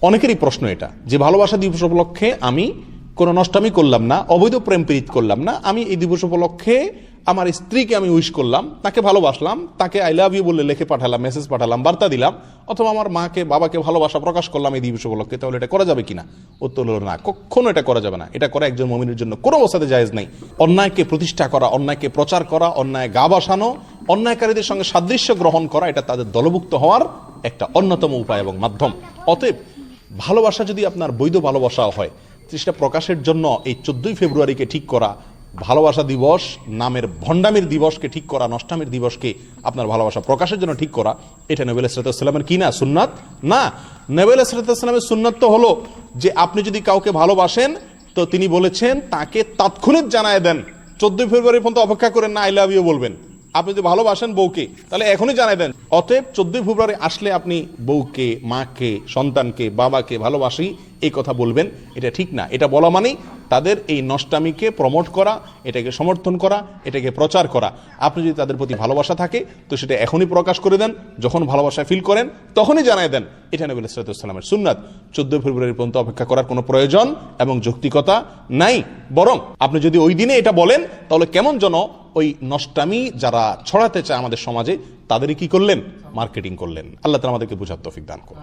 অনেকেরই প্রশ্ন এটা যে ভালোবাসা দিবস উপলক্ষে আমি কোনো নষ্টামি করলাম না, অবৈধ প্রেম প্রীত করলাম না, আমি এই দিবস উপলক্ষে আমার স্ত্রীকে আমি উইশ করলাম, তাকে ভালোবাসলাম, তাকে আই লাভ ইউ বলে লিখে পাঠালাম, মেসেজ পাঠালাম, বার্তা দিলাম, অথবা আমার মাকে বাবাকে ভালোবাসা প্রকাশ করলাম এই দিবস উপলক্ষে, তাহলে এটা করা যাবে কিনা? উত্তর হলো না, কখনো এটা করা যাবে না। এটা করা একজন মুমিনের জন্য কোনো অবস্থাতে জায়েজ নাই। অন্যায়কে প্রতিষ্ঠা করা, অন্যায়কে প্রচার করা, অন্যায় গা বাসানো, অন্যায়কারীদের সঙ্গে সাদৃশ্য গ্রহণ করা, এটা তাদের দলভুক্ত হওয়ার একটা অন্যতম উপায় এবং মাধ্যম। অতএব ভালোবাসা যদি আপনার বৈধ ভালোবাসা হয়, সেটা প্রকাশের জন্য এই 14ই ফেব্রুয়ারিকে ঠিক করা, ভালোবাসা দিবস নামের ভণ্ডামির দিবসকে ঠিক করা, নষ্টামির দিবসকে আপনার ভালোবাসা প্রকাশের জন্য ঠিক করা, এটা নবী আলাইহিস সালামের কি না? সুন্নাত না। নবী আলাইহিস সালামের সুন্নাত তো হলো যে আপনি যদি কাউকে ভালোবাসেন তো তিনি বলেছেন তাকে তাৎক্ষণিক জানায় দেন, 14 ফেব্রুয়ারি পর্যন্ত অপেক্ষা করেন না আই লাভ ইউ বলবেন। আপনি যদি ভালোবাসেন বউকে তাহলে এখনই জানাই দেন। অতএব 14 ফেব্রুয়ারি আসলে আপনি বউকে, মাকে, সন্তানকে, বাবাকে ভালোবাসি এই কথা বলবেন, এটা ঠিক না। এটা বলা মানেই তাদের এই নষ্টামিকে প্রমোট করা, এটাকে সমর্থন করা, এটাকে প্রচার করা। আপনি যদি তাদের প্রতি ভালোবাসা থাকে তো সেটা এখনই প্রকাশ করে দেন, যখন ভালোবাসা ফিল করেন তখনই জানাই দেন। এটা নবী আলাইহিস সালামের সুন্নাত। 14 ফেব্রুয়ারি পর্যন্ত অপেক্ষা করার কোনো প্রয়োজন এবং যৌক্তিকতা নাই। বরং আপনি যদি ওই দিনে এটা বলেন তাহলে কেমন যেন ওই নষ্টামি যারা ছড়াতে চায় আমাদের সমাজে তাদেরই কি করলেন? মার্কেটিং করলেন। আল্লাহ তাআলা আমাদেরকে বুঝার তৌফিক দান করুন।